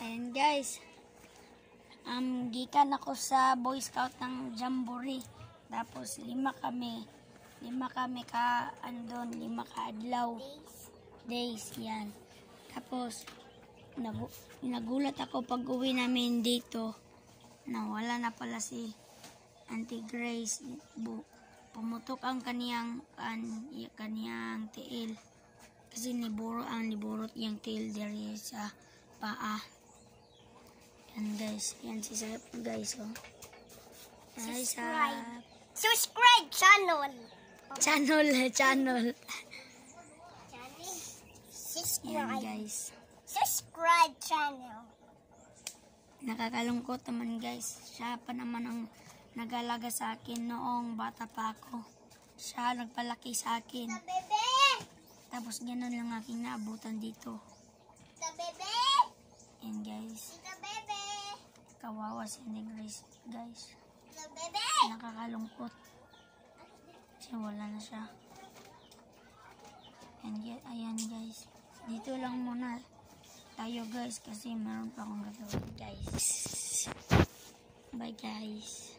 And guys, gikan ako sa Boy Scout ng Jamboree. Tapos lima kami ka andon, 5 ka adlaw. Days yan. Tapos nagulat ako pag uwi namin dito. Nawala na pala si Auntie Grace. Pumutok ang kaniyang tiil. Kasi liburot yung tail dari sa paa. Yan guys, yan si Sap guys. Oh. Subscribe channel. Channel. Yan Subscribe. guys. Subscribe channel. Nakakalungkot naman guys. Siya pa naman ang nag-alaga sa akin noong bata pa ako. Siya nagpalaki sa akin. The bebe. Tapos gano'n lang aking naabutan dito. The bebe. And guys, The bebe. kawawa si Auntie Grace guys. The bebe. Nakakalungkot. Kasi wala na siya. And ayan guys. Dito lang muna tayo guys kasi meron pa akong gagawin guys. Bye guys.